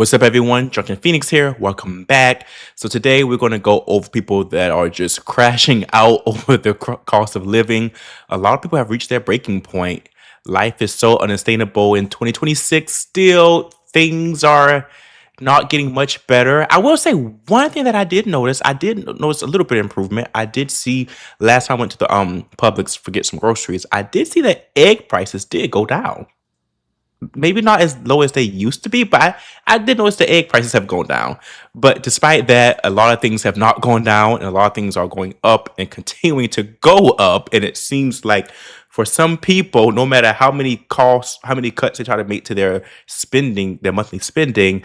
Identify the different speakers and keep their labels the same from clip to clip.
Speaker 1: What's up, everyone? Drunken Phoenix here. Welcome back. So today we're going to go over people that are just crashing out over the cost of living. A lot of people have reached their breaking point. Life is so unsustainable in 2026. Still, things are not getting much better. I will say one thing that I did notice a little bit of improvement. I did see last time I went to the Publix to get some groceries. I did see that egg prices did go down. Maybe not as low as they used to be, but I did notice the egg prices have gone down. But despite that, a lot of things have not gone down, and a lot of things are going up and continuing to go up. And it seems like for some people, no matter how many cuts they try to make to their spending, their monthly spending,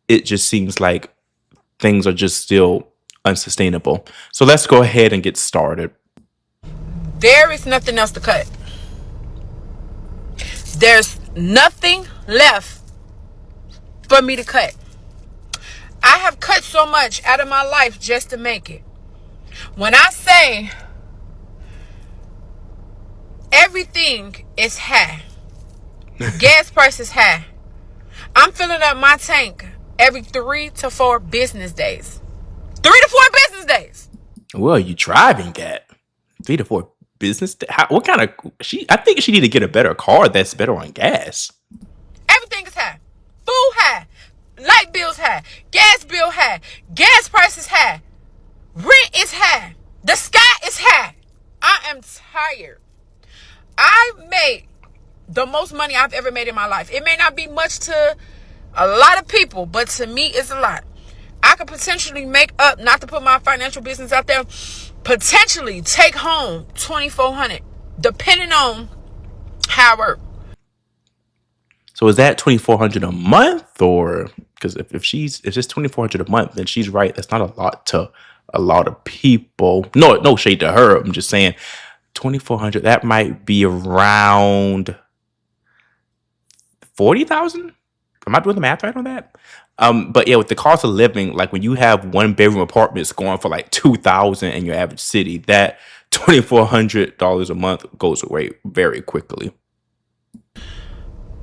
Speaker 1: it just seems like things are just still unsustainable. So let's go ahead and get started.
Speaker 2: There is nothing else to cut. There's nothing left for me to cut. I have cut so much out of my life just to make it. When I say everything is high, gas prices high, I'm filling up my tank every 3 to 4 business days. 3 to 4 business days.
Speaker 1: Well, you driving at 3 to 4 business. What kind of I think she need to get a better car that's better on gas.
Speaker 2: Everything is high. Food high. Light bills high. Gas bill high. Gas prices high. Rent is high. The sky is high. I am tired. I made the most money I've ever made in my life. It may not be much to a lot of people, but to me it's a lot. I could potentially make up, not to put my financial business out there, potentially take home $2,400, depending on how I work.
Speaker 1: So is that $2,400 a month, or because if it's $2,400 a month, then she's right. That's not a lot to a lot of people. No shade to her. I'm just saying $2,400. That might be around 40,000. Am I doing the math right on that? But yeah, with the cost of living, like when you have 1-bedroom apartments going for like $2,000 in your average city, that $2,400 a month goes away very quickly.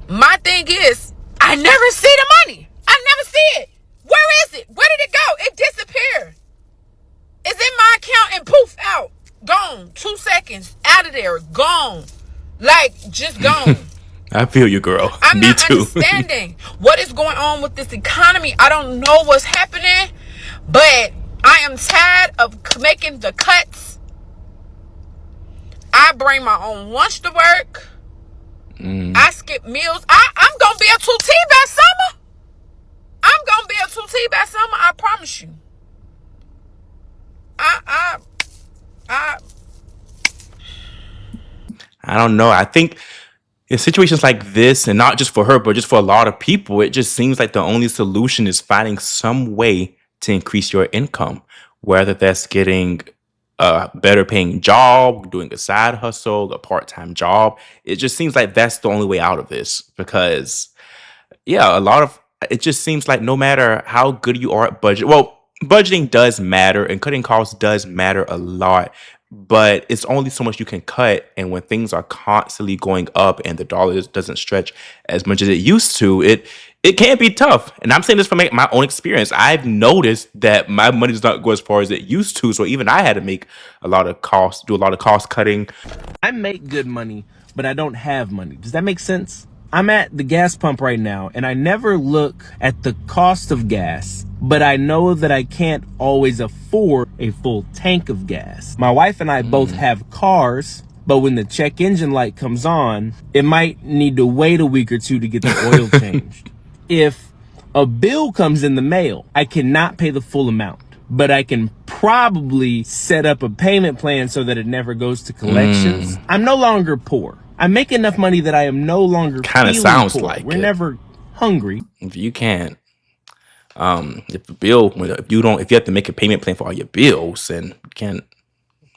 Speaker 2: My thing is, I never see the money. I never see it. Where is it? Where did it go? It disappeared. It's in my account and poof, out. Gone. 2 seconds. Out of there. Gone. Like, just gone.
Speaker 1: I feel you, girl.
Speaker 2: I'm
Speaker 1: Me
Speaker 2: not
Speaker 1: too.
Speaker 2: understanding what is going on with this economy. I don't know what's happening, but I am tired of making the cuts. I bring my own lunch to work. I skip meals. I'm going to be a 2T by summer. I'm going to be a 2T by summer. I promise you.
Speaker 1: I don't know. I think in situations like this, and not just for her, but just for a lot of people, it just seems like the only solution is finding some way to increase your income, whether that's getting a better paying job, doing a side hustle, a part-time job. It just seems like that's the only way out of this because, yeah, it just seems like no matter how good you are at budgeting does matter and cutting costs does matter a lot, but it's only so much you can cut. And when things are constantly going up and the dollar doesn't stretch as much as it used to, it can be tough. And I'm saying this from my own experience. I've noticed that my money does not go as far as it used to. So even I had to do a lot of cost cutting.
Speaker 3: I make good money, but I don't have money. Does that make sense? I'm at the gas pump right now, and I never look at the cost of gas, but I know that I can't always afford a full tank of gas. My wife and I both have cars, but when the check engine light comes on, it might need to wait a week or two to get the oil changed. If a bill comes in the mail, I cannot pay the full amount, but I can probably set up a payment plan so that it never goes to collections. I'm no longer poor. I make enough money that I am no longer
Speaker 1: Kinda
Speaker 3: feeling
Speaker 1: sounds
Speaker 3: poor.
Speaker 1: like
Speaker 3: We're
Speaker 1: it.
Speaker 3: never hungry.
Speaker 1: If you can't, if you have to make a payment plan for all your bills and you can't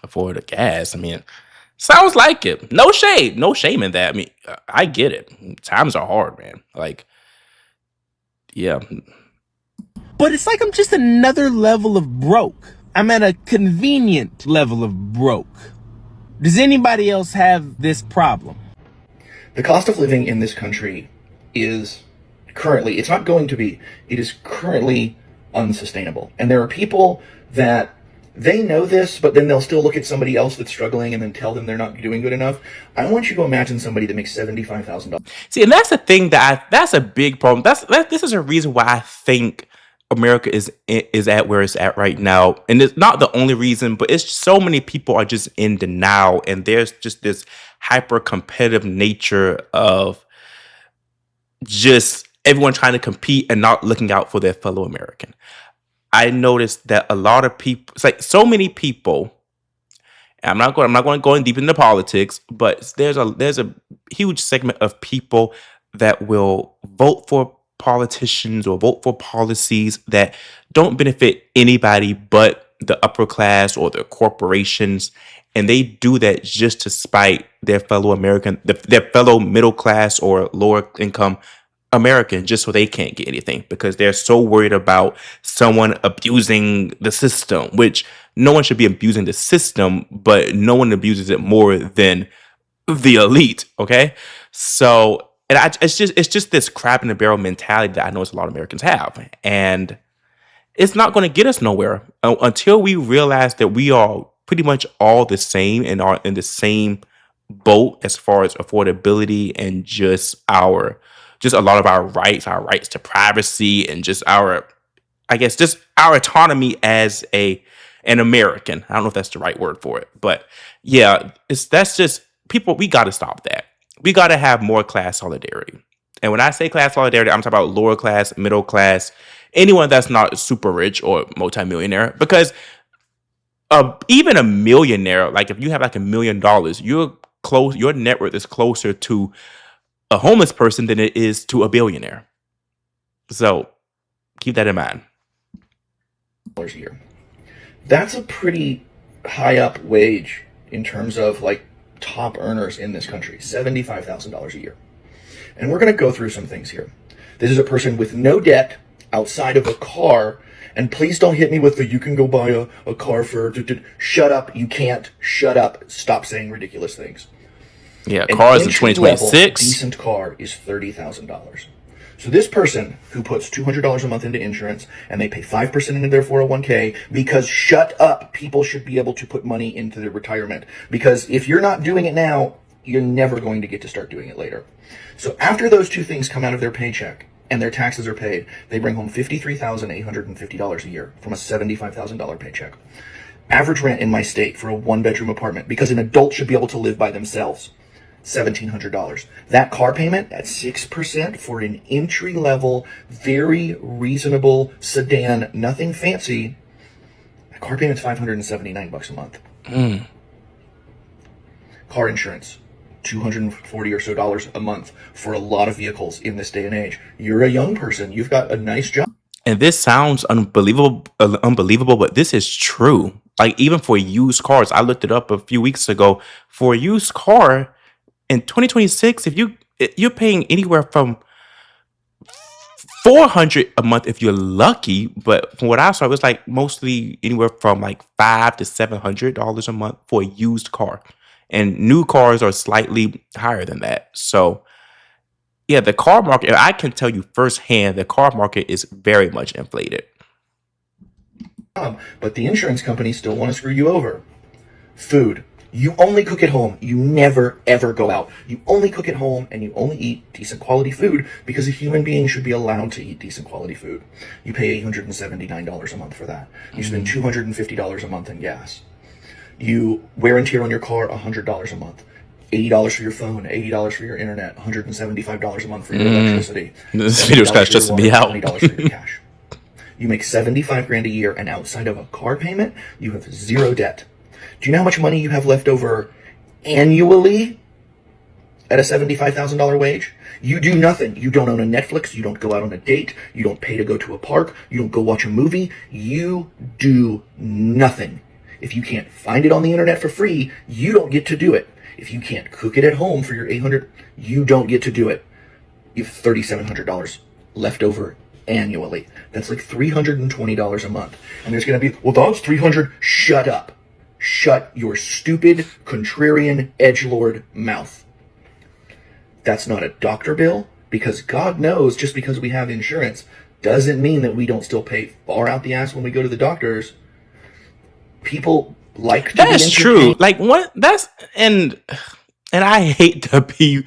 Speaker 1: afford the gas, I mean, sounds like it. No shame in that. I mean, I get it. Times are hard, man. Like, yeah.
Speaker 3: But it's like I'm just another level of broke. I'm at a convenient level of broke. Does anybody else have this problem?
Speaker 4: The cost of living in this country is currently. It's not going to be. It is currently unsustainable. And there are people that they know this, but then they'll still look at somebody else that's struggling and then tell them they're not doing good enough. I want you to imagine somebody that makes $75,000.
Speaker 1: See, and that's the thing that's a big problem. This is a reason why I think America is at where it's at right now, and it's not the only reason, but it's so many people are just in denial, and there's just this hyper competitive nature of just everyone trying to compete and not looking out for their fellow American. I noticed that a lot of people, it's like so many people. And I'm not going to go in deep into politics, but there's a huge segment of people that will vote for politicians or vote for policies that don't benefit anybody but the upper class or the corporations, and they do that just to spite their fellow their fellow middle class or lower income American, just so they can't get anything because they're so worried about someone abusing the system, which no one should be abusing the system, but no one abuses it more than the elite. Okay. So, it's just this crab in the barrel mentality that I notice a lot of Americans have. And it's not going to get us nowhere until we realize that we are pretty much all the same and are in the same boat as far as affordability and just a lot of our rights to privacy, and just our autonomy as an American. I don't know if that's the right word for it, but yeah, that's just people. We got to stop that. We got to have more class solidarity. And when I say class solidarity, I'm talking about lower class, middle class, anyone that's not super rich or multimillionaire. Because even a millionaire, like if you have like $1 million, your net worth is closer to a homeless person than it is to a billionaire. So keep that in mind.
Speaker 4: A year. That's a pretty high up wage in terms of like top earners in this country, $75,000 a year. And we're going to go through some things here. This is a person with no debt outside of a car. And please don't hit me with the, you can go buy a car for, shut up. You can't. Shut up. Stop saying ridiculous things.
Speaker 1: Yeah, cars in
Speaker 4: entry level
Speaker 1: 2026.
Speaker 4: decent car is $30,000. So this person who puts $200 a month into insurance and they pay 5% into their 401k because shut up, people should be able to put money into their retirement. Because if you're not doing it now, you're never going to get to start doing it later. So after those two things come out of their paycheck and their taxes are paid, they bring home $53,850 a year from a $75,000 paycheck. Average rent in my state for a one-bedroom apartment, because an adult should be able to live by themselves, $1,700. That car payment at 6% for an entry-level, very reasonable sedan, nothing fancy. That car payment's $579 a month. Car insurance, $240 or so a month for a lot of vehicles in this day and age. You're a young person. You've got a nice job.
Speaker 1: And this sounds unbelievable, but this is true. Like even for used cars, I looked it up a few weeks ago. For a used car in 2026, if you're paying anywhere from $400 a month if you're lucky, but from what I saw, it was like mostly anywhere from like $500 to $700 a month for a used car, and new cars are slightly higher than that. So yeah, the car market, I can tell you firsthand, the car market is very much inflated.
Speaker 4: But the insurance companies still want to screw you over. Food. You only cook at home. You never, ever go out. You only cook at home and you only eat decent quality food because a human being should be allowed to eat decent quality food. You pay $879 a month for that. You spend $250 a month in gas. You wear and tear on your car $100 a month. $80 for your phone, $80 for your internet, $175 a month for your electricity.
Speaker 1: This video's kind of stressing me out.
Speaker 4: $20 for your cash. You make $75,000 a year, and outside of a car payment, you have zero debt. Do you know how much money you have left over annually at a $75,000 wage? You do nothing. You don't own a Netflix. You don't go out on a date. You don't pay to go to a park. You don't go watch a movie. You do nothing. If you can't find it on the internet for free, you don't get to do it. If you can't cook it at home for your $800, you don't get to do it. You have $3,700 left over annually. That's like $320 a month. And there's going to be, well, that's $300. Shut up. Shut your stupid, contrarian, edgelord mouth. That's not a doctor bill. Because God knows, just because we have insurance doesn't mean that we don't still pay far out the ass when we go to the doctors. People like to
Speaker 1: That's
Speaker 4: be
Speaker 1: true.
Speaker 4: entertained.
Speaker 1: Like what that's and I hate to be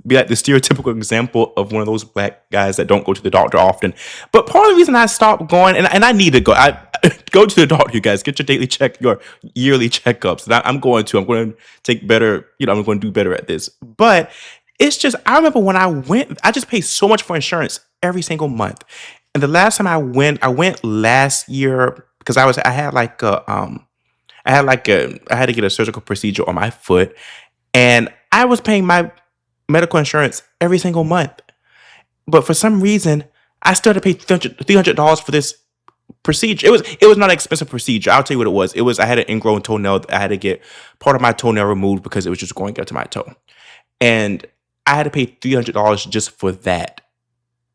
Speaker 1: be like the stereotypical example of one of those black guys that don't go to the doctor often. But part of the reason I stopped going, and I need to go, I go to the doctor, you guys, get your yearly checkups. And I'm going to take better, I'm going to do better at this. But it's just, I remember when I went, I just paid so much for insurance every single month. And the last time I went last year because I had like I had to get a surgical procedure on my foot, and I was paying my medical insurance every single month. But for some reason, I still had to pay $300 for this procedure. It was not an expensive procedure. I'll tell you what it was. It was I had an ingrown toenail. I had to get part of my toenail removed because it was just going up to my toe, and I had to pay $300 just for that.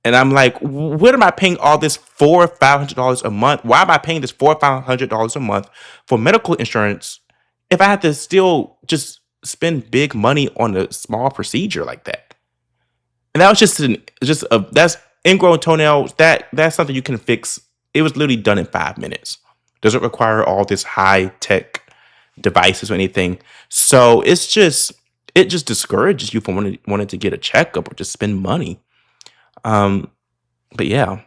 Speaker 1: And I'm like, what am I paying all this $400-500 a month? Why am I paying this $400-500 a month for medical insurance if I have to still just spend big money on a small procedure like that? And that was that's ingrown toenails. That's something you can fix. It was literally done in 5 minutes. Doesn't require all this high tech devices or anything. So it just discourages you from wanting to get a checkup or just spend money. But yeah,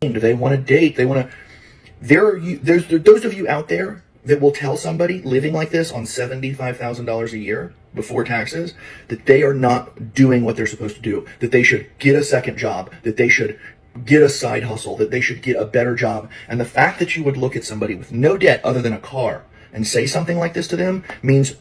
Speaker 4: They want to date. They want to. There's those of you out there that will tell somebody living like this on $75,000 a year before taxes that they are not doing what they're supposed to do. That they should get a second job. That they should get a side hustle. That they should get a better job. And the fact that you would look at somebody with no debt other than a car and say something like this to them means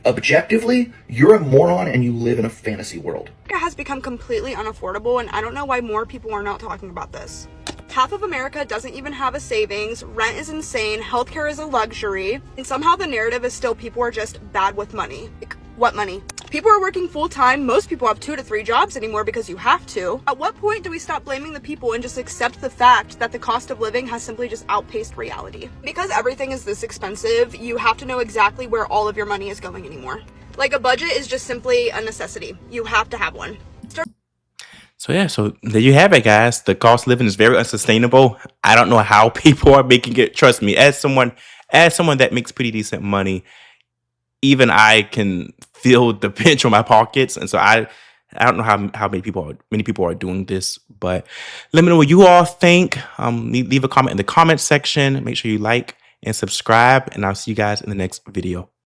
Speaker 4: objectively you're a moron and you live in a fantasy world.
Speaker 5: It has become completely unaffordable, and I don't know why more people are not talking about this. Half of America doesn't even have a savings, rent is insane, healthcare is a luxury, and somehow the narrative is still people are just bad with money. Like, what money? People are working full-time. Most people have 2 to 3 jobs anymore because you have to. At what point do we stop blaming the people and just accept the fact that the cost of living has simply just outpaced reality? Because everything is this expensive, you have to know exactly where all of your money is going anymore. Like, a budget is just simply a necessity. You have to have one.
Speaker 1: so yeah, so there you have it, guys. The cost of living is very unsustainable. I don't know how people are making it. Trust me, as someone that makes pretty decent money, even I can feel the pinch on my pockets, and so I don't know how many people are doing this. But let me know what you all think. Leave a comment in the comment section. Make sure you like and subscribe, and I'll see you guys in the next video.